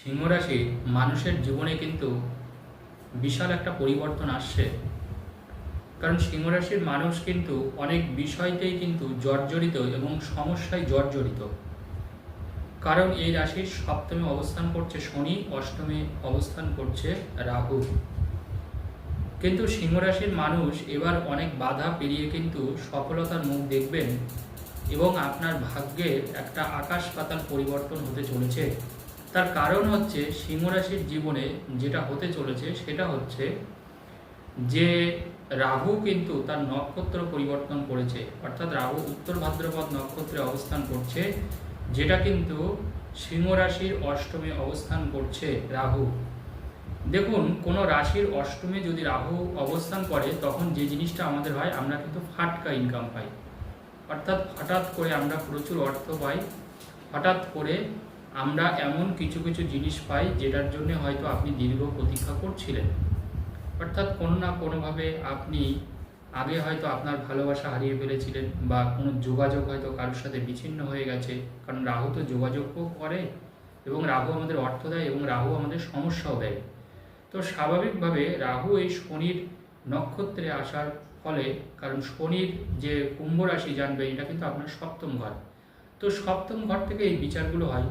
সিংহ রাশি মানুষের জীবনে কিন্তু বিশাল একটা পরিবর্তন আসছে। কারণ সিংহ রাশির মানুষ কিন্তু অনেক বিষয়তেই কিন্তু জর্জরিত এবং সমস্যায় জর্জরিত। কারণ এই রাশির সপ্তমে অবস্থান করছে শনি, অষ্টমে অবস্থান করছে রাহু। কিন্তু সিংহ রাশির মানুষ এবার অনেক বাধা পেরিয়ে কিন্তু সফলতার মুখ দেখবেন এবং আপনার ভাগ্যের একটা আকাশ পাতাল পরিবর্তন হতে চলেছে। তার কারণ হচ্ছে সিংহ রাশির জীবনে যেটা হতে চলেছে সেটা হচ্ছে যে রাহু কিন্তু তার নক্ষত্র পরিবর্তন করেছে, অর্থাৎ রাহু উত্তর ভাদ্রপদ নক্ষত্রে অবস্থান করছে, যেটা কিন্তু সিংহ রাশির অষ্টমে অবস্থান করছে রাহু। দেখুন, কোনো রাশির অষ্টমে যদি রাহু অবস্থান করে তখন যে জিনিসটা আমাদের হয়, আমরা কিন্তু ফাটকা ইনকাম পাই, অর্থাৎ হঠাৎ করে আমরা প্রচুর অর্থ পাই, হঠাৎ করে আমরা এমন কিছু কিছু জিনিস পাই যেটার জন্য হয়তো আপনি দীর্ঘ প্রতীক্ষা করছিলেন। অর্থাৎ কোনো না কোনোভাবে আপনি আগে হয়তো আপনার ভালোবাসা হারিয়ে ফেলেছিলেন বা কোনো যোগাযোগ হয়তো কারোর সাথে বিচ্ছিন্ন হয়ে গেছে। কারণ রাহু তো যোগাযোগও করে এবং রাহু আমাদের অর্থ দেয় এবং রাহু আমাদের সমস্যাও দেয়। তো স্বাভাবিকভাবে রাহু এই শনির নক্ষত্রে আসার ফলে, কারণ শনির যে কুম্ভ রাশি জানবে এটা কিন্তু আপনার সপ্তম ঘর, তো সপ্তম ঘর থেকে এই বিচারগুলো হয়।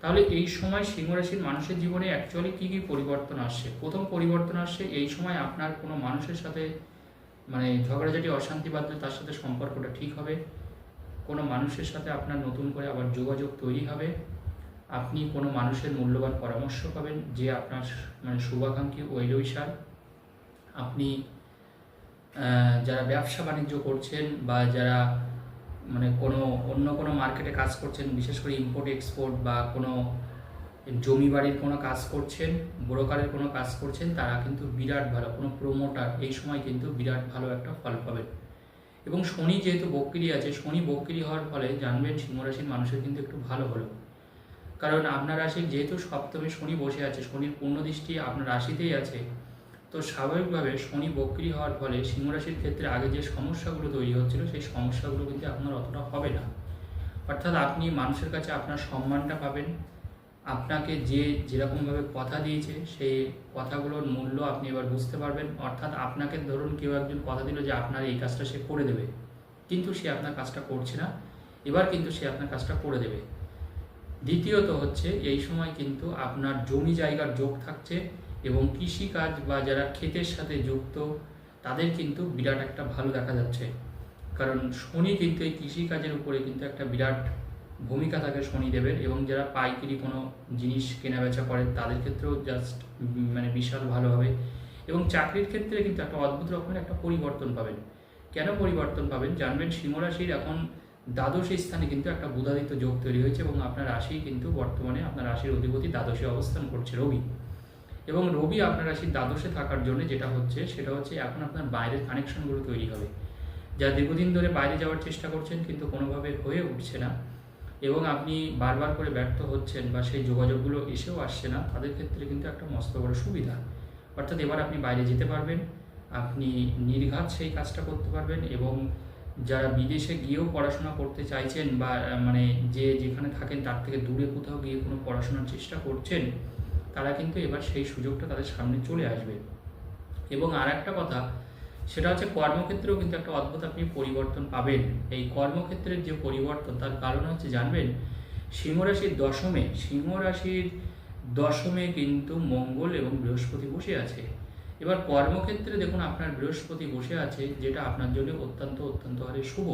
তাহলে এই সময় সিংহ রাশির মানুষের জীবনে অ্যাকচুয়ালি কী কী পরিবর্তন আসছে? প্রথম পরিবর্তন আসছে এই সময় আপনার কোনো মানুষের সাথে ঝগড়াঝাটি অশান্তি বাঁধলে তার সাথে সম্পর্কটা ঠিক হবে। কোনো মানুষের সাথে আপনার নতুন করে আবার যোগাযোগ তৈরি হবে। আপনি কোনো মানুষের মূল্যবান পরামর্শ পাবেন যে আপনার শুভাকাঙ্ক্ষী ওয়েলউইশার। আপনি যারা ব্যবসা বাণিজ্য করছেন বা যারা কোনো অন্য কোনো মার্কেটে কাজ করছেন, বিশেষ করে ইম্পোর্ট এক্সপোর্ট বা কোনো জমি বাড়ির কোনো কাজ করছেন, ব্রোকারের কোনো কাজ করছেন, তারা কিন্তু বিরাট ভালো, কোনো প্রমোটার এই সময় কিন্তু বিরাট ভালো একটা ফল পাবেন। এবং শনি যেহেতু বক্রী আছে, শনি বক্রী হওয়ার ফলে জানবেন সিংহ রাশির মানুষের কিন্তু একটু ভালো হলো। কারণ আপনার রাশির যেহেতু সপ্তমে শনি বসে আছে, শনির পূর্ণ দৃষ্টি আপনার রাশিতেই আছে, তো স্বাভাবিকভাবে শনি বক্রী হওয়ার ফলে সিংহ রাশির ক্ষেত্রে আগে যে সমস্যাগুলো তৈরি হচ্ছিল সেই সমস্যাগুলো কিন্তু আপনার অতটা হবে না। অর্থাৎ আপনি মানুষের কাছে আপনার সম্মানটা পাবেন, আপনাকে যে যেরকমভাবে কথা দিয়েছে সেই কথাগুলোর মূল্য আপনি এবার বুঝতে পারবেন। অর্থাৎ আপনাকে ধরুন কেউ একজন কথা দিল যে আপনার এই কাজটা সে করে দেবে, কিন্তু সে আপনার কাজটা করছে না, এবার কিন্তু সে আপনার কাজটা করে দেবে। দ্বিতীয়ত হচ্ছে এই সময় কিন্তু আপনার জমি জায়গার যোগ থাকছে এবং কৃষিকাজ বা যারা ক্ষেতের সাথে যুক্ত তাদের কিন্তু বিরাট একটা ভালো দেখা যাচ্ছে। কারণ শনি কিন্তু এই কৃষিকাজের উপরে কিন্তু একটা বিরাট ভূমিকা থাকে শনিদেবের, এবং যারা পাইকারি কোনো জিনিস কেনাবেচা করেন তাদের ক্ষেত্রেও জাস্ট বিশাল ভালো হবে। এবং চাকরির ক্ষেত্রে কিন্তু একটা অদ্ভুত রকমের একটা পরিবর্তন পাবেন। কেন পরিবর্তন পাবেন জানবেন, সিংহ রাশির এখন দ্বাদশ স্থানে কিন্তু একটা বুধাদিত্য যোগ তৈরি হয়েছে এবং আপনার রাশি কিন্তু বর্তমানে আপনার রাশির অধিপতি দ্বাদশে অবস্থান করছে রবি। এবং রবি আপনার রাশির দ্বাদশে থাকার জন্য যেটা হচ্ছে সেটা হচ্ছে এখন আপনার বাইরের কানেকশনগুলো তৈরি হবে। যারা দীর্ঘদিন ধরে বাইরে যাওয়ার চেষ্টা করছেন কিন্তু কোনোভাবে হয়ে উঠছে না এবং আপনি বারবার করে ব্যর্থ হচ্ছেন বা সেই যোগাযোগগুলো এসেও আসছে না, তাদের ক্ষেত্রে কিন্তু একটা মস্ত বড় সুবিধা। অর্থাৎ এবার আপনি বাইরে যেতে পারবেন, আপনি নির্ঘাত সেই কাজটা করতে পারবেন। এবং যারা বিদেশে গিয়েও পড়াশোনা করতে চাইছেন বা যে যেখানে থাকেন তার থেকে দূরে কোথাও গিয়ে কোনো পড়াশোনার চেষ্টা করছেন, তারা কিন্তু এবার সেই সুযোগটা তাদের সামনে চলে আসবে। এবং আর একটা কথা, সেটা হচ্ছে কর্মক্ষেত্রেও কিন্তু একটা অদ্ভুত আপনি পরিবর্তন পাবেন। এই কর্মক্ষেত্রের যে পরিবর্তন তার কারণ হচ্ছে জানবেন, সিংহ রাশির দশমে কিন্তু মঙ্গল এবং বৃহস্পতি বসে আছে। এবার কর্মক্ষেত্রে দেখুন আপনার বৃহস্পতি বসে আছে, যেটা আপনার জন্য অত্যন্ত অত্যন্ত হারে শুভ,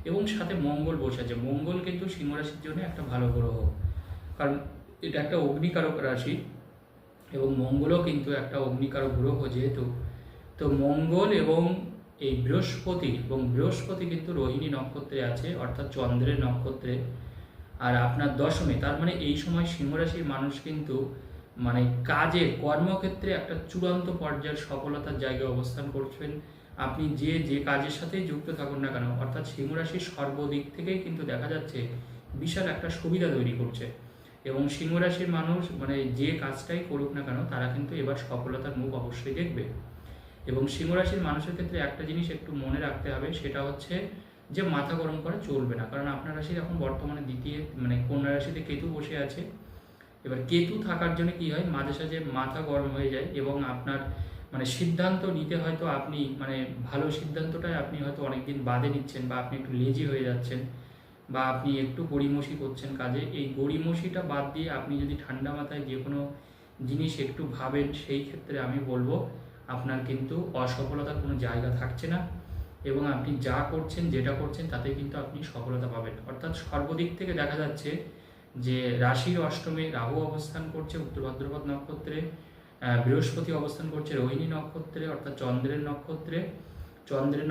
এবং সাথে মঙ্গল বসে আছে। মঙ্গল কিন্তু সিংহ রাশির জন্য একটা ভালো গ্রহ, কারণ এটা একটা অগ্নিকারক রাশি এবং মঙ্গলও কিন্তু একটা অগ্নিকারক গ্রহ যেহেতু, তো মঙ্গল এবং এই বৃহস্পতি কিন্তু রোহিণী নক্ষত্রে আছে, অর্থাৎ চন্দ্রের নক্ষত্রে, আর আপনার দশমে। তার এই সময় সিংহ রাশির মানুষ কিন্তু কাজে কর্মক্ষেত্রে একটা চূড়ান্ত পর্যায়ের সফলতার জায়গায় অবস্থান করছেন। আপনি যে যে কাজের সাথেই যুক্ত থাকুন না কেন, অর্থাৎ সিংহ রাশির সর্বদিক থেকেই কিন্তু দেখা যাচ্ছে বিশাল একটা সুবিধা তৈরি করছে। এবং সিংহ রাশির মানুষ যে কাজটাই করুক না কেন তারা কিন্তু এবার সফলতার মুখ অবশ্যই দেখবে। এবং সিংহ রাশির মানুষের ক্ষেত্রে একটা জিনিস একটু মনে রাখতে হবে, সেটা হচ্ছে যে মাথা গরম করে চলবে না। কারণ আপনার রাশির এখন বর্তমানে দ্বিতীয় কন্যা রাশিতে কেতু বসে আছে এবার কেতু থাকার জন্য কি হয়, মাঝে সাঝে মাথা গরম হয়ে যায় এবং আপনার মানে সিদ্ধান্ত নিতে হয়তো আপনি মানে ভালো সিদ্ধান্তটাই আপনি হয়তো অনেকদিন বাদে নিচ্ছেন, বা আপনি একটু লেজি হয়ে যাচ্ছেন, বা আপনি একটু গড়িমসি করছেন কাজে। এই গড়িমসিটা বাদ দিয়ে আপনি যদি ঠান্ডা মাথায় যে কোনো জিনিস একটু ভাবেন, সেই ক্ষেত্রে আমি বলবো আপনার কিন্তু অসফলতার কোনো জায়গা থাকছে না, এবং আপনি যা করছেন যেটা করছেন তাতে কিন্তু আপনি সফলতা পাবেন। অর্থাৎ সর্বদিক থেকে দেখা যাচ্ছে যে রাশির অষ্টমে রাহু অবস্থান করছে উত্তর ভাদ্রপদ নক্ষত্রে, বৃহস্পতি অবস্থান করছে রোহিণী নক্ষত্রে অর্থাৎ চন্দ্রের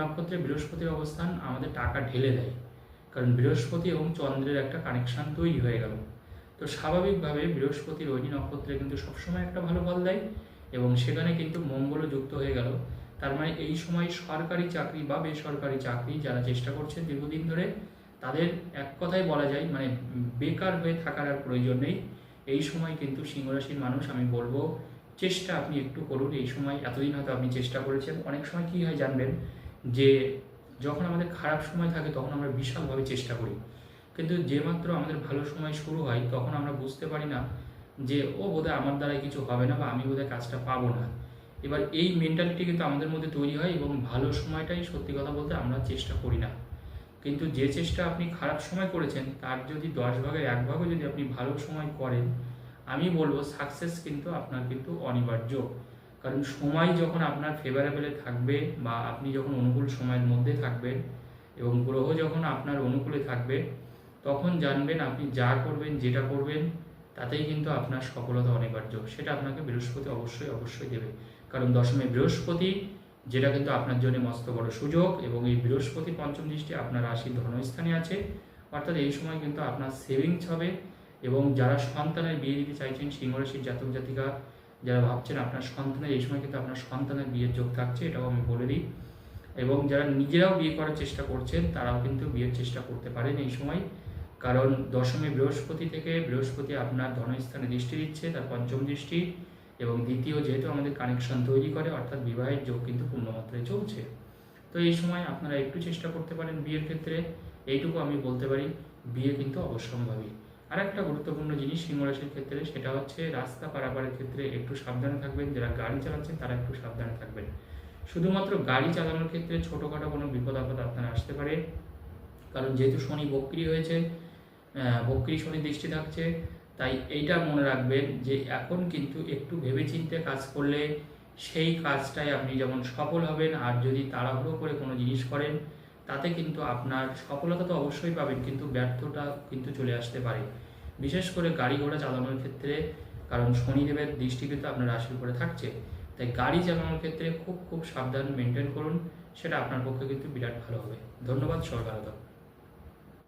নক্ষত্রে বৃহস্পতির অবস্থান আমাদের টাকা ঢেলে দেয়, কারণ বৃহস্পতি এবং চন্দ্রের একটা কানেকশান তৈরি হয়ে গেল। তো স্বাভাবিকভাবে বৃহস্পতি রোহিণী নক্ষত্রে কিন্তু সবসময় একটা ভালো ফল দেয়, এবং সেখানে কিন্তু মঙ্গলও যুক্ত হয়ে গেল। তার মানে এই সময় সরকারি চাকরি বা বেসরকারি চাকরি যারা চেষ্টা করছেন দীর্ঘদিন ধরে, তাদের এক কথায় বলা যায় মানে বেকার হয়ে থাকার আর প্রয়োজন নেই। এই সময় কিন্তু সিংহ রাশির মানুষ আমি বলবো চেষ্টা আপনি একটু করুন। এই সময় এতদিন হয়তো আপনি চেষ্টা করেছেন, অনেক সময় কী হয় জানবেন যে যখন আমাদের খারাপ সময় থাকে তখন আমরা বিশালভাবে চেষ্টা করি, কিন্তু যে মাত্র আমাদের ভালো সময় শুরু হয় তখন আমরা বুঝতে পারি না যে ও বোধহয় আমার দ্বারাই কিছু হবে না, বা আমি বোধহয় কাজটা পাবো না। এবার এই মেন্টালিটি কিন্তু আমাদের মধ্যে তৈরি হয়, এবং ভালো সময়টাই সত্যি কথা বলতে আমরা চেষ্টা করি না। কিন্তু যে চেষ্টা আপনি খারাপ সময় করেছেন তার যদি 10 ভাগের 1 ভাগও যদি আপনি ভালো সময় করেন, আমি বলবো সাকসেস কিন্তু আপনার কিন্তু অনিবার্য। কারণ সময় যখন আপনার ফেভারেবলে থাকবে, বা আপনি যখন অনুকূল সময়ের মধ্যে থাকবেন এবং গ্রহ যখন আপনার অনুকূলে থাকবে, তখন জানবেন আপনি যা করবেন যেটা করবেন তাতেই কিন্তু আপনার সফলতা অনিবার্য। সেটা আপনাকে বৃহস্পতি অবশ্যই দেবে, কারণ দশমে বৃহস্পতি, যেটা কিন্তু আপনার জন্য মস্ত বড় সুযোগ, এবং এই বৃহস্পতি পঞ্চম দৃষ্টি আপনার রাশির ধনস্থানে আছে। অর্থাৎ এই সময় কিন্তু আপনার সেভিংস হবে, এবং যারা সন্তানের বিয়ে দিতে চাইছেন সিংহ রাশির জাতক জাতিকা, যারা ভাবছেন আপনার সন্তানের, এই সময় কিন্তু আপনার সন্তানের বিয়ের যোগ থাকছে, এটাও আমি বলে দিই। এবং যারা নিজেরাও বিয়ে করার চেষ্টা করছেন তারাও কিন্তু বিয়ের চেষ্টা করতে পারেন এই সময়, কারণ দশমে বৃহস্পতি থেকে বৃহস্পতি আপনার ধনস্থানে দৃষ্টি দিচ্ছে, তার পঞ্চম দৃষ্টি, এবং দ্বিতীয় যেহেতু আমাদের কানেকশন তৈরি করে, অর্থাৎ বিবাহের যোগ কিন্তু পূর্ণমাত্রায় চলছে। তো এই সময় আপনারা একটু চেষ্টা করতে পারেন বিয়ের ক্ষেত্রে, এইটুকু আমি বলতে পারি, বিয়ে কিন্তু অবশ্যম্ভাবী। আর একটা গুরুত্বপূর্ণ জিনিস সিংহ রাশির ক্ষেত্রে, সেটা হচ্ছে রাস্তা পারাপারের ক্ষেত্রে একটু সাবধানে থাকবেন। যারা গাড়ি চালাচ্ছেন তারা একটু সাবধানে থাকবেন। শুধুমাত্র গাড়ি চালানোর ক্ষেত্রে ছোটোখাটো কোনো বিপদ আপদ আপনার আসতে পারে, কারণ যেহেতু শনি বক্রি হয়েছে, বক্রি শনি দৃষ্টি থাকছে, তাই এইটা মনে রাখবেন যে এখন কিন্তু একটু ভেবেচিন্তে কাজ করলে সেই কাজটাই আপনি যেমন সফল হবেন। আর যদি তাড়াহুড়ো করে কোনো জিনিস করেন তাতে কিন্তু আপনার সফলতা তো অবশ্যই পাবেন, কিন্তু ব্যর্থতা কিন্তু চলে আসতে পারে, বিশেষ করে গাড়ি ঘোড়া চালানোর ক্ষেত্রে, কারণ শনিদেবের দৃষ্টি কিন্তু আপনার রাশির উপরে থাকছে। তাই গাড়ি চালানোর ক্ষেত্রে খুব সাবধান মেনটেন করুন, সেটা আপনার পক্ষে কিন্তু বিরাট ভালো হবে। ধন্যবাদ, সবাই ভালো থাকুন।